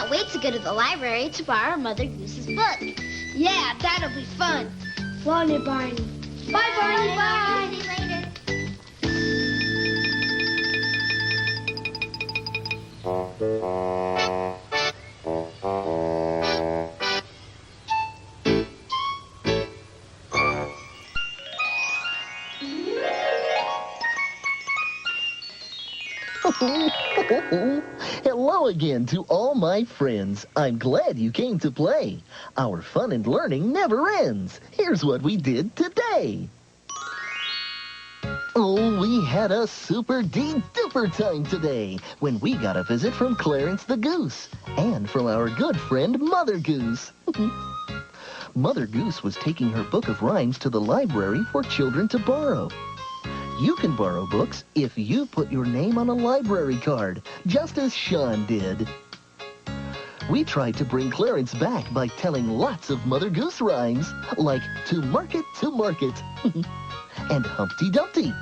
can't wait to go to the library to borrow Mother Goose's book. Yeah, that'll be fun. Funny, Barney. Bye, Barney. Bye. See you later. Hello again to all my friends. I'm glad you came to play. Our fun and learning never ends. Here's what we did today. Oh, we had a super-duper time today when we got a visit from Clarence the Goose and from our good friend Mother Goose. Mother Goose was taking her book of rhymes to the library for children to borrow. You can borrow books if you put your name on a library card, just as Sean did. We tried to bring Clarence back by telling lots of Mother Goose rhymes, like to market, and Humpty Dumpty.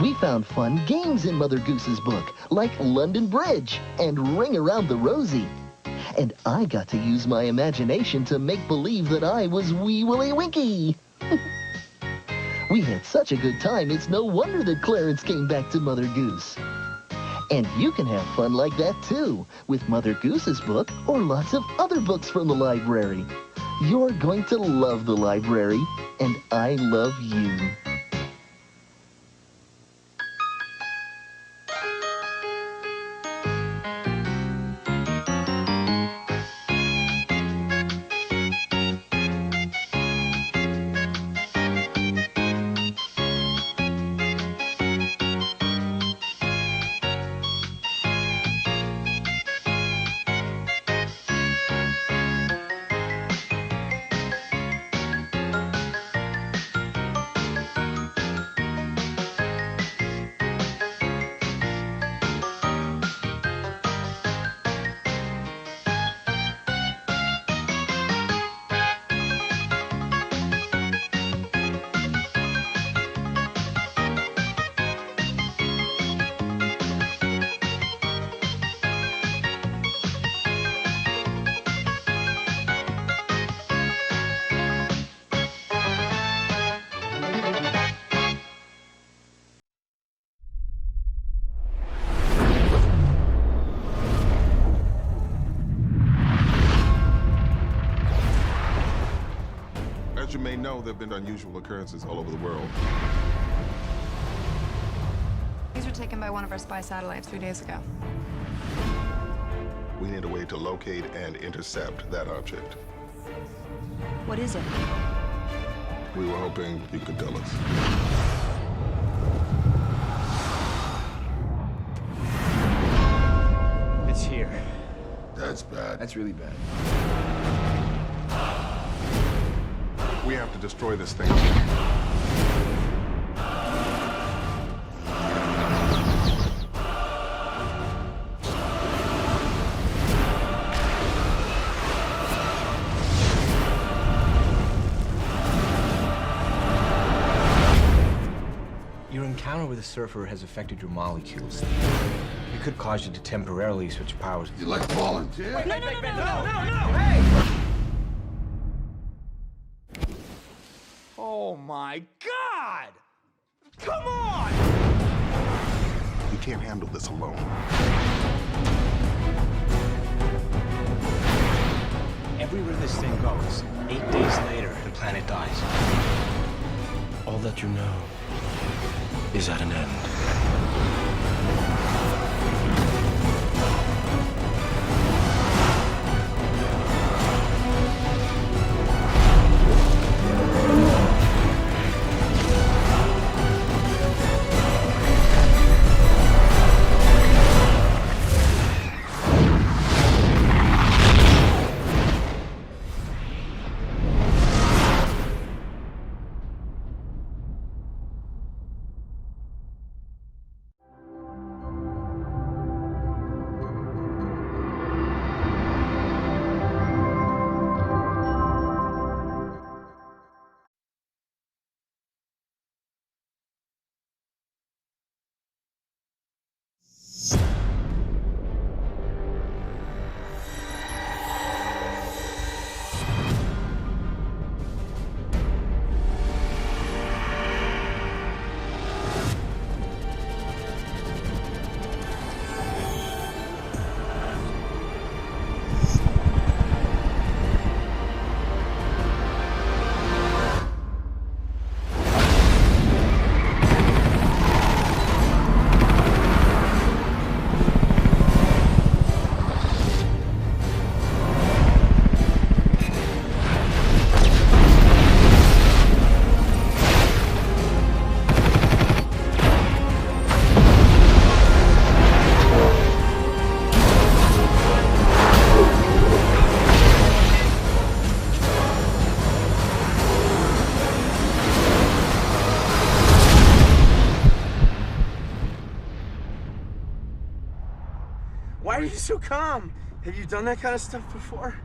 We found fun games in Mother Goose's book, like London Bridge and Ring Around the Rosie. And I got to use my imagination to make believe that I was Wee Willie Winkie. We had such a good time, it's no wonder that Clarence came back to Mother Goose. And you can have fun like that, too, with Mother Goose's book or lots of other books from the library. You're going to love the library, and I love you. As you may know, there have been unusual occurrences all over the world. These were taken by one of our spy satellites 3 days ago. We need a way to locate and intercept that object. What is it? We were hoping you could tell us. It's here. That's bad. That's really bad. We have to destroy this thing. Your encounter with a surfer has affected your molecules. It could cause you to temporarily switch powers. You like volunteer? No! Hey! Oh my God! Come on! We can't handle this alone. Everywhere this thing goes, 8 days later, the planet dies. All that you know is at an end. so calm? Have you done that kind of stuff before?